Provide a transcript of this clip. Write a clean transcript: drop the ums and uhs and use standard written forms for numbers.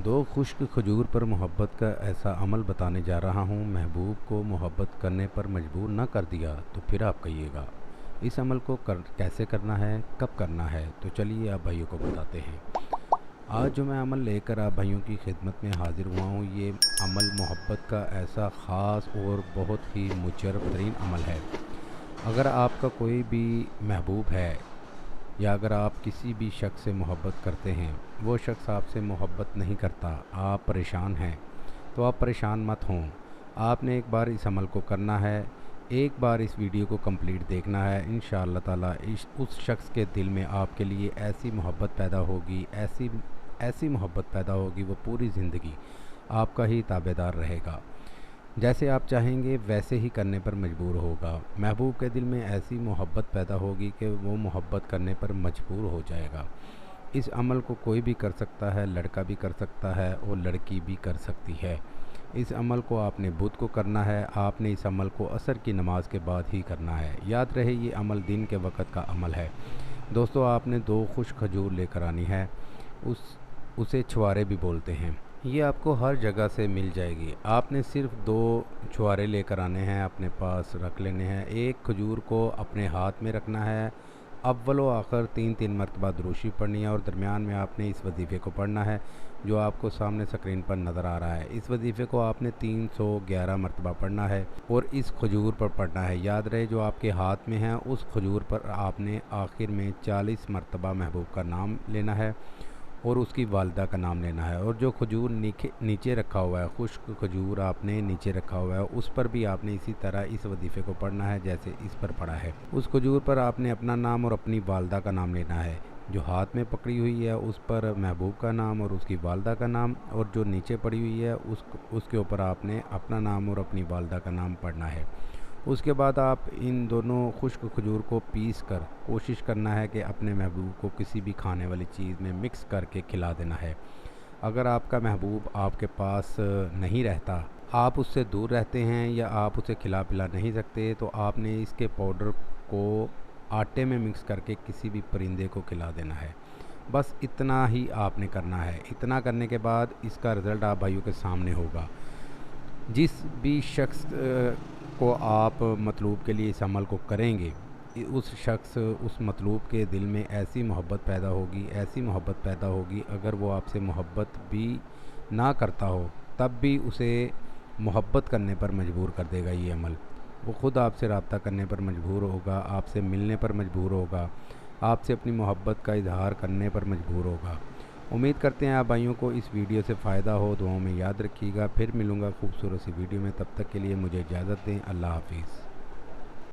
दो खुश्क खजूर पर मोहब्बत का ऐसा अमल बताने जा रहा हूँ। महबूब को मोहब्बत करने पर मजबूर न कर दिया तो फिर आप कहिएगा। इस अमल को कैसे करना है, कब करना है, तो चलिए आप भाइयों को बताते हैं। आज जो मैं अमल लेकर आप भाइयों की खिदमत में हाजिर हुआ हूँ, ये अमल मोहब्बत का ऐसा ख़ास और बहुत ही मुशर्रफ तरीन अमल है। अगर आपका कोई भी महबूब है या अगर आप किसी भी शख्स से मोहब्बत करते हैं, वो शख्स आपसे मोहब्बत नहीं करता, आप परेशान हैं, तो आप परेशान मत हों। आपने एक बार इस अमल को करना है, एक बार इस वीडियो को कंप्लीट देखना है। इंशाअल्लाह ताला उस शख्स के दिल में आपके लिए ऐसी मोहब्बत पैदा होगी, ऐसी मोहब्बत पैदा होगी, वो पूरी ज़िंदगी आपका ही ताबेदार रहेगा। जैसे आप चाहेंगे वैसे ही करने पर मजबूर होगा। महबूब के दिल में ऐसी मोहब्बत पैदा होगी कि वो मोहब्बत करने पर मजबूर हो जाएगा। इस अमल को कोई भी कर सकता है, लड़का भी कर सकता है और लड़की भी कर सकती है। इस अमल को आपने बुध को करना है। आपने इस अमल को असर की नमाज के बाद ही करना है। याद रहे, ये अमल दिन के वक़्त का अमल है। दोस्तों, आपने 2 खुश्क खजूर लेकर आनी है। उसे छुआरे भी बोलते हैं। ये आपको हर जगह से मिल जाएगी। आपने सिर्फ 2 छुआरे लेकर आने हैं, अपने पास रख लेने हैं। एक खजूर को अपने हाथ में रखना है। अव्वल व आखिर 3-3 मरतबा दुरूशी पढ़नी है और दरमियान में आपने इस वजीफ़े को पढ़ना है जो आपको सामने स्क्रीन पर नज़र आ रहा है। इस वजीफ़े को आपने 311 मरतबा पढ़ना है और इस खजूर पर पढ़ना है। याद रहे, जो आपके हाथ में है उस खजूर पर आपने आखिर में 40 मरतबा महबूब का नाम लेना है और उसकी वालदा का नाम लेना है। और जो खजूर नीचे रखा हुआ है, खुश्क खजूर आपने नीचे रखा हुआ है, उस पर भी आपने इसी तरह इस वजीफ़े को पढ़ना है जैसे इस पर पढ़ा है। उस खजूर पर आपने अपना नाम और अपनी वालदा का नाम लेना है। जो हाथ में पकड़ी हुई है उस पर महबूब का नाम और उसकी वालदा का नाम, और जो नीचे पड़ी हुई है उसके ऊपर आपने अपना नाम और अपनी वालदा का नाम पढ़ना है। उसके बाद आप इन दोनों खुश्क खजूर को पीस कर कोशिश करना है कि अपने महबूब को किसी भी खाने वाली चीज़ में मिक्स करके खिला देना है। अगर आपका महबूब आपके पास नहीं रहता, आप उससे दूर रहते हैं या आप उसे खिला पिला नहीं सकते, तो आपने इसके पाउडर को आटे में मिक्स करके किसी भी परिंदे को खिला देना है। बस इतना ही आपने करना है। इतना करने के बाद इसका रिज़ल्ट आप भाइयों के सामने होगा। जिस भी शख्स को आप मतलूब के लिए इस अमल को करेंगे, उस शख्स उस मतलूब के दिल में ऐसी मोहब्बत पैदा होगी, ऐसी मोहब्बत पैदा होगी, अगर वो आपसे मोहब्बत भी ना करता हो तब भी उसे मोहब्बत करने पर मजबूर कर देगा ये अमल। वो ख़ुद आपसे रब्ता करने पर मजबूर होगा, आपसे मिलने पर मजबूर होगा, आपसे अपनी मोहब्बत का इजहार करने पर मजबूर होगा। उम्मीद करते हैं आप भाइयों को इस वीडियो से फ़ायदा हो। दुआओं में याद रखिएगा। फिर मिलूँगा खूबसूरत सी वीडियो में। तब तक के लिए मुझे इजाज़त दें। अल्लाह हाफिज़।